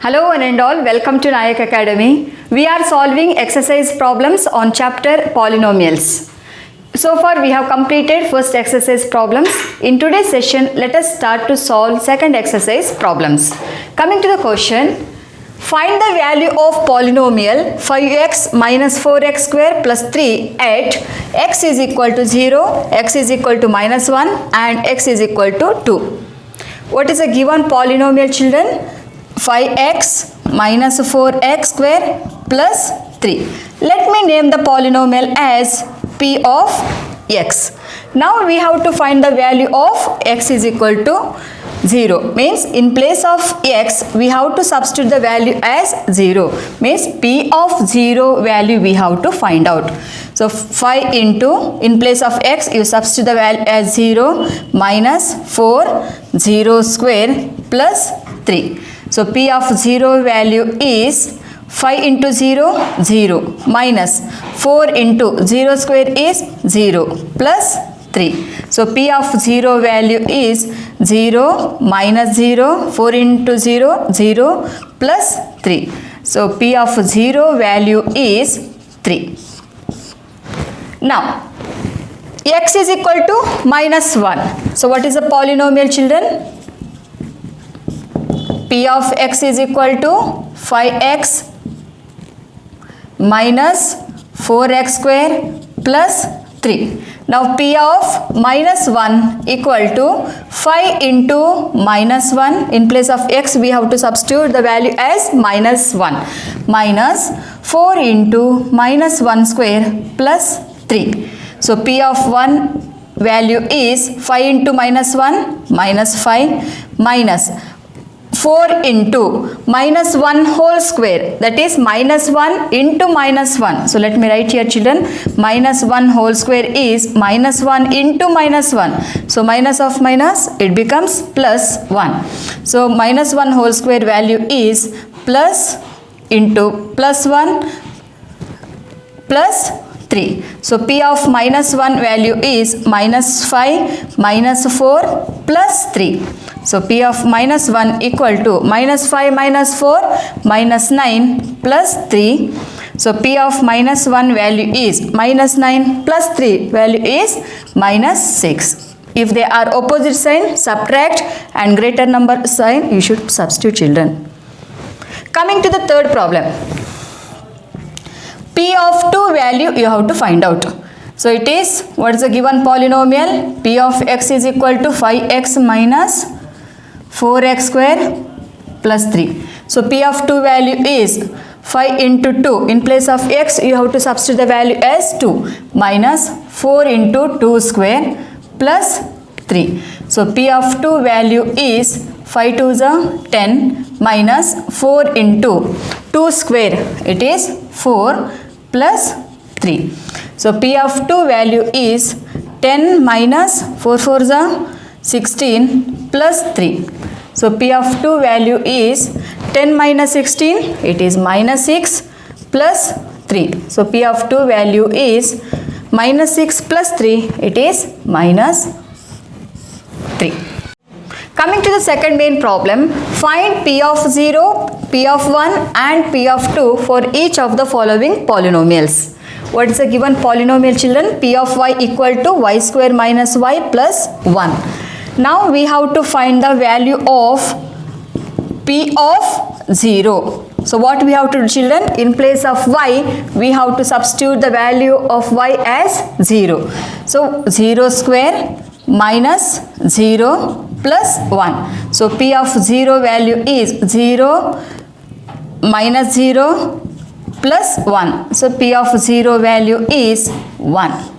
Hello one and all, welcome to Nayak Academy. We are solving exercise problems on chapter polynomials. So far we have completed first exercise problems. In today's session, let us start to solve second exercise problems. Coming to the question, find the value of polynomial 5x minus 4x square plus 3 at x is equal to 0, x is equal to minus 1 and x is equal to 2. What is a given polynomial, children? 5x minus 4x square plus 3. Let me name the polynomial as p of x. Now we have to find the value of x is equal to 0. Means in place of x we have to substitute the value as 0. Means p of 0 value we have to find out. So 5 into, in place of x you substitute the value as 0 minus 4 0 square plus 3. So p of 0 value is 5 into 0, 0 minus 4 into 0 square is 0 plus 3. So p of 0 value is 0 minus 0, 4 into 0, 0 plus 3. So p of 0 value is 3. Now x is equal to minus 1. So what is the polynomial, children? P of x is equal to 5x minus 4x square plus 3. Now p of minus 1 equal to 5 into minus 1. In place of x we have to substitute the value as minus 1 minus 4 into minus 1 square plus 3. So p of 1 value is 5 into minus 1 minus 5 minus 4 into minus 1 whole square, that is minus 1 into minus 1. So let me write here, children, minus 1 whole square is minus 1 into minus 1. So minus of minus, it becomes plus 1. So minus 1 whole square value is plus into plus 1 plus 3. So p of minus 1 value is minus 5 minus 4 plus 3. So p of minus 1 equal to minus 5 minus 4 minus 9 plus 3. So p of minus 1 value is minus 9 plus 3 value is minus 6. If they are opposite sign, subtract, and greater number sign you should substitute, children. Coming to the third problem. P of 2 value you have to find out. So it is, what is the given polynomial? P of x is equal to 5x minus 4x square plus 3. So p of 2 value is 5 into 2. In place of x you have to substitute the value as 2 minus 4 into 2 square plus 3. So p of 2 value is 5 to the 10 minus 4 into 2 square, it is 4 plus 3. So p of 2 value is 10 minus 4 for the 16 plus 3. So p of 2 value is 10 minus 16, it is minus 6 plus 3. So p of 2 value is minus 6 plus 3, it is minus 3. Coming to the second main problem, find p of 0, p of 1 and p of 2 for each of the following polynomials. What is the given polynomial, children? P of y equal to y square minus y plus 1. Now we have to find the value of p of 0. So what we have to do, children? In place of y we have to substitute the value of y as 0. So 0 square minus 0 plus 1. So p of 0 value is 0 minus 0 plus 1. So p of 0 value is 1.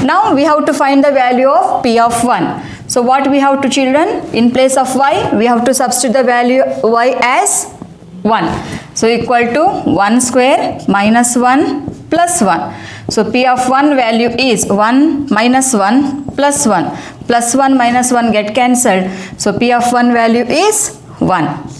Now we have to find the value of p of 1. So what we have to, children? In place of y we have to substitute the value y as 1. So equal to 1 square minus 1 plus 1. So p of 1 value is 1 minus 1 plus 1. Plus 1 minus 1 get cancelled. So p of 1 value is 1.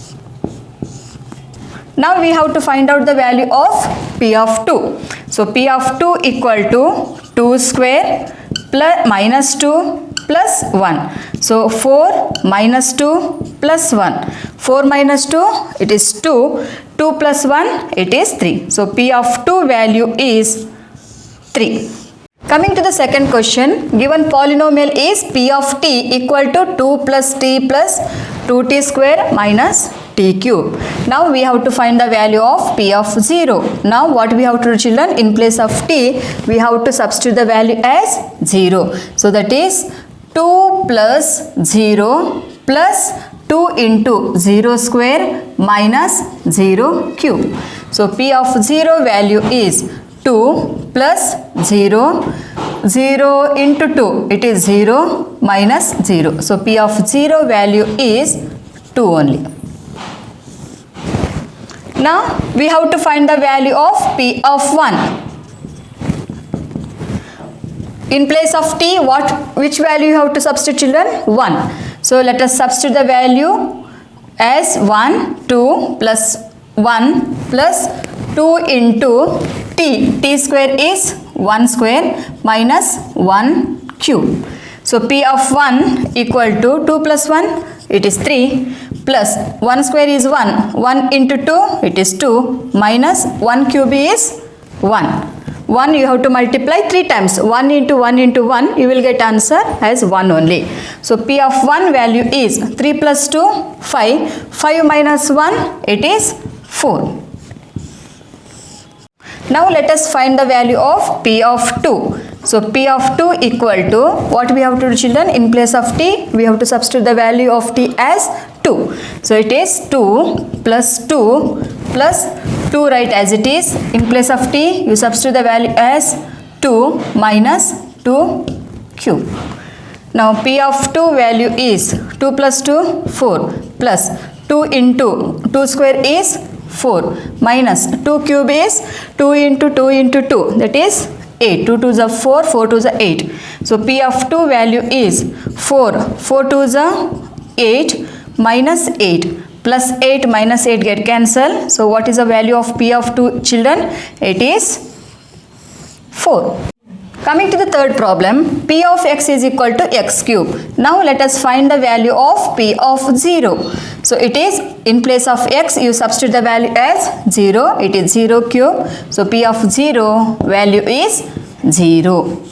Now we have to find out the value of p of 2. So p of 2 equal to 2 square plus minus 2 plus 1. So 4 minus 2 plus 1. 4 minus 2, it is 2. 2 plus 1, it is 3. So P of 2 value is 3. Coming to the second question, given polynomial is P of t equal to 2 plus t plus 2t square minus t cube. Now we have to find the value of P of 0. Now what we have to do, children, in place of t, we have to substitute the value as 0. So that is 2 plus 0 plus 2 into 0 square minus 0 cube. So P of 0 value is 2 plus 0, 0 into 2, it is 0 minus 0. So P of 0 value is 2 only. Now we have to find the value of P of 1. In place of t, which value you have to substitute, children? 1. So let us substitute the value as 1, 2 plus 1 plus 2 into t square is 1 square minus 1 cube. So P of 1 equal to 2 plus 1, it is 3, plus 1 square is 1, 1 into 2, it is 2, minus 1 cube is 1. 1 you have to multiply 3 times, 1 into 1 into 1, you will get answer as 1 only. So P of 1 value is 3 plus 2, 5, 5 minus 1, it is 4. Now let us find the value of P of 2. So P of 2 equal to, what we have to do, children? In place of t, we have to substitute the value of t as 2. So it is 2 plus 2 plus 2, right, as it is. In place of t, you substitute the value as 2 minus 2 cube. Now P of 2 value is 2 plus 2, 4, plus 2 into 2 square is 4, minus 2 cube is 2 into 2 into 2, that is 8. 2 2s are 4, 4 2s are 8. So P of 2 value is 4, 4 2s are 8, minus 8, plus 8 minus 8 get cancelled. So what is the value of P of 2, children? It is 4. Coming to the third problem, P of x is equal to x cube. Now let us find the value of P of 0. So it is, in place of x, you substitute the value as 0. It is 0 cube. So P of 0 value is 0.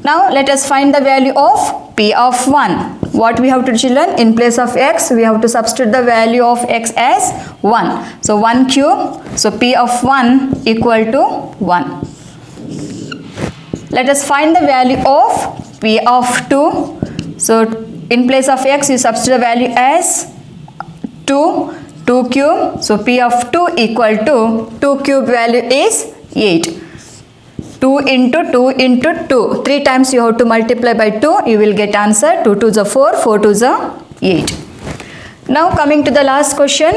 Now let us find the value of P of 1. What we have to do, children? In place of x, we have to substitute the value of x as 1. So 1 cube. So P of 1 equal to 1. Let us find the value of P of 2. So in place of x, you substitute the value as 2, 2 cube. So P of 2 equal to 2 cube value is 8. 2 into 2 into 2. 3 times you have to multiply by 2. You will get answer. 2 2s are 4, 4 2s are 8. Now coming to the last question.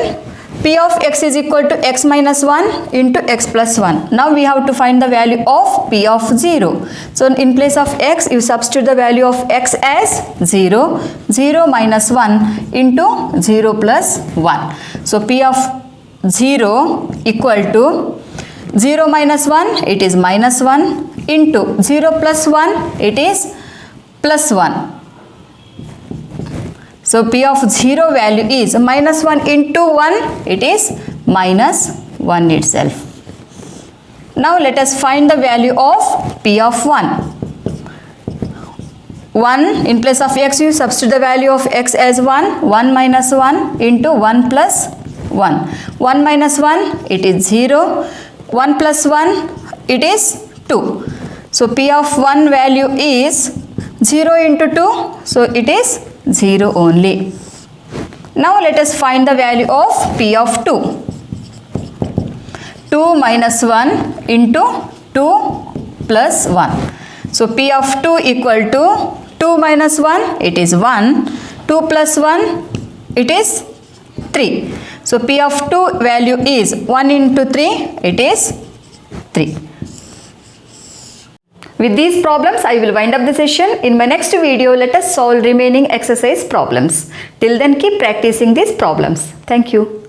P of x is equal to x minus 1 into x plus 1. Now we have to find the value of P of 0. So in place of x, you substitute the value of x as 0. 0 minus 1 into 0 plus 1. So P of 0 equal to 0 minus 1, it is minus 1, into 0 plus 1, it is plus 1. So P of 0 value is minus 1 into 1, it is minus 1 itself. Now let us find the value of P of 1. 1, in place of x, you substitute the value of x as 1. 1 minus 1 into 1 plus 1. 1 minus 1, it is 0. 1 plus 1, it is 2. So P of 1 value is 0 into 2. So it is 0 only. Now let us find the value of P of 2. 2 minus 1 into 2 plus 1. So P of 2 equal to 2 minus 1, it is 1. 2 plus 1, it is 3. So P of 2 value is 1 into 3, it is 3. With these problems, I will wind up the session. In my next video, let us solve remaining exercise problems. Till then, keep practicing these problems. Thank you.